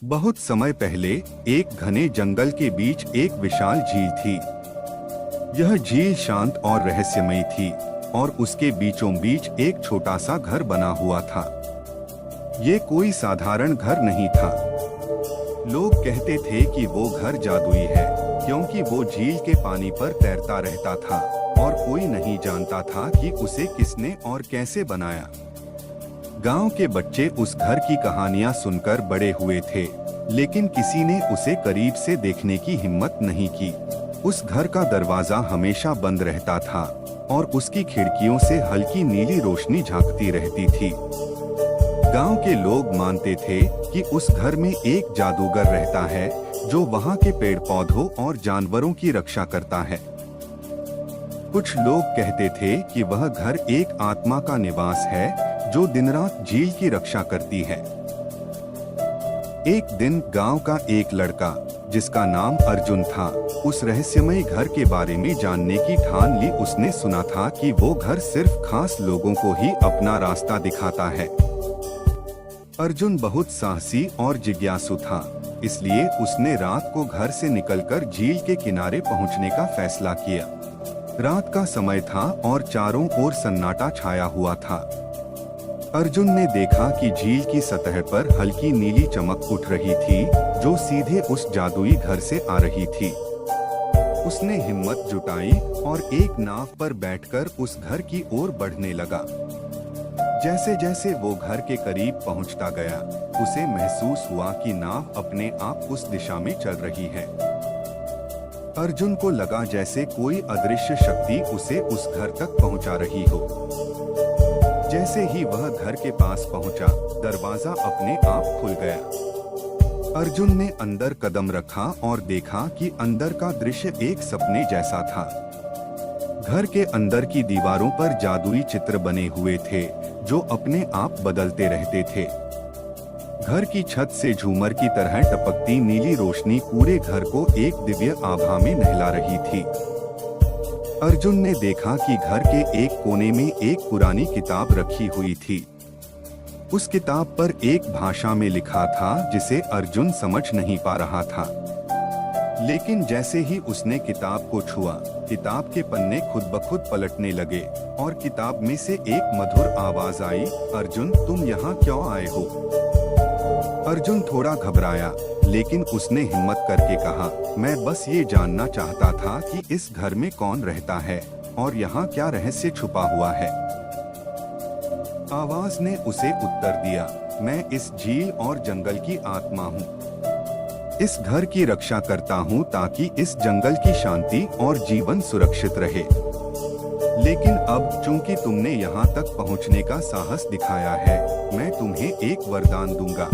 बहुत समय पहले एक घने जंगल के बीच एक विशाल झील थी। यह झील शांत और रहस्यमयी थी और उसके बीचों बीच एक छोटा सा घर बना हुआ था। ये कोई साधारण घर नहीं था। लोग कहते थे कि वो घर जादुई है, क्योंकि वो झील के पानी पर तैरता रहता था और कोई नहीं जानता था कि उसे किसने और कैसे बनाया। गांव के बच्चे उस घर की कहानियां सुनकर बड़े हुए थे, लेकिन किसी ने उसे करीब से देखने की हिम्मत नहीं की। उस घर का दरवाजा हमेशा बंद रहता था और उसकी खिड़कियों से हल्की नीली रोशनी झांकती रहती थी। गांव के लोग मानते थे कि उस घर में एक जादूगर रहता है जो वहां के पेड़ पौधों और जानवरों की रक्षा करता है। कुछ लोग कहते थे कि वह घर एक आत्मा का निवास है जो दिन रात झील की रक्षा करती है। एक दिन गांव का एक लड़का, जिसका नाम अर्जुन था, उस रहस्यमय घर के बारे में जानने की ठान ली। उसने सुना था कि वो घर सिर्फ खास लोगों को ही अपना रास्ता दिखाता है। अर्जुन बहुत साहसी और जिज्ञासु था, इसलिए उसने रात को घर से निकलकर झील के किनारे पहुंचने का फैसला किया। रात का समय था और चारों ओर सन्नाटा छाया हुआ था। अर्जुन ने देखा कि झील की सतह पर हल्की नीली चमक उठ रही थी, जो सीधे उस जादुई घर से आ रही थी। उसने हिम्मत जुटाई और एक नाव पर बैठकर उस घर की ओर बढ़ने लगा। जैसे जैसे वो घर के करीब पहुंचता गया, उसे महसूस हुआ कि नाव अपने आप उस दिशा में चल रही है। अर्जुन को लगा जैसे कोई अदृश्य शक्ति उसे उस घर तक पहुंचा रही हो। जैसे ही वह घर के पास पहुंचा, दरवाजा अपने आप खुल गया। अर्जुन ने अंदर कदम रखा और देखा कि अंदर का दृश्य एक सपने जैसा था। घर के अंदर की दीवारों पर जादुई चित्र बने हुए थे, जो अपने आप बदलते रहते थे। घर की छत से झूमर की तरह टपकती नीली रोशनी पूरे घर को एक दिव्य आभा में नहला रही थी। अर्जुन ने देखा कि घर के एक कोने में एक पुरानी किताब रखी हुई थी। उस किताब पर एक भाषा में लिखा था जिसे अर्जुन समझ नहीं पा रहा था। लेकिन जैसे ही उसने किताब को छुआ, किताब के पन्ने खुद ब खुद पलटने लगे और किताब में से एक मधुर आवाज आई, अर्जुन, तुम यहाँ क्यों आए हो? अर्जुन थोड़ा घबराया, लेकिन उसने हिम्मत करके कहा, मैं बस ये जानना चाहता था कि इस घर में कौन रहता है और यहाँ क्या रहस्य छुपा हुआ है। आवाज ने उसे उत्तर दिया, मैं इस झील और जंगल की आत्मा हूँ। इस घर की रक्षा करता हूँ ताकि इस जंगल की शांति और जीवन सुरक्षित रहे। लेकिन अब चूंकि तुमने यहाँ तक पहुँचने का साहस दिखाया है, मैं तुम्हें एक वरदान दूंगा।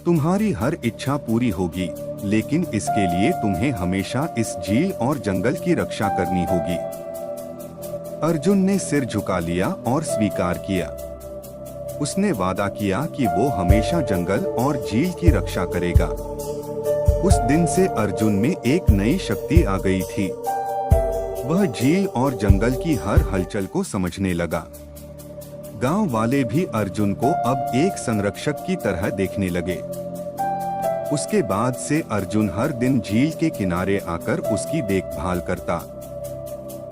तुम्हारी हर इच्छा पूरी होगी, लेकिन इसके लिए तुम्हें हमेशा इस झील और जंगल की रक्षा करनी होगी। अर्जुन ने सिर झुका लिया और स्वीकार किया। उसने वादा किया कि वो हमेशा जंगल और झील की रक्षा करेगा। उस दिन से अर्जुन में एक नई शक्ति आ गई थी। वह झील और जंगल की हर हलचल को समझने लगा। गांव वाले भी अर्जुन को अब एक संरक्षक की तरह देखने लगे। उसके बाद से अर्जुन हर दिन झील के किनारे आकर उसकी देखभाल करता।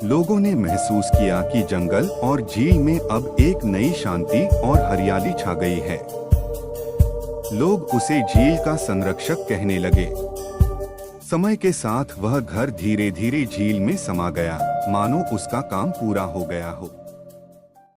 लोगों ने महसूस किया कि जंगल और झील में अब एक नई शांति और हरियाली छा गई है। लोग उसे झील का संरक्षक कहने लगे। समय के साथ वह घर धीरे धीरे झील में समा गया, मानो उसका काम पूरा हो गया हो।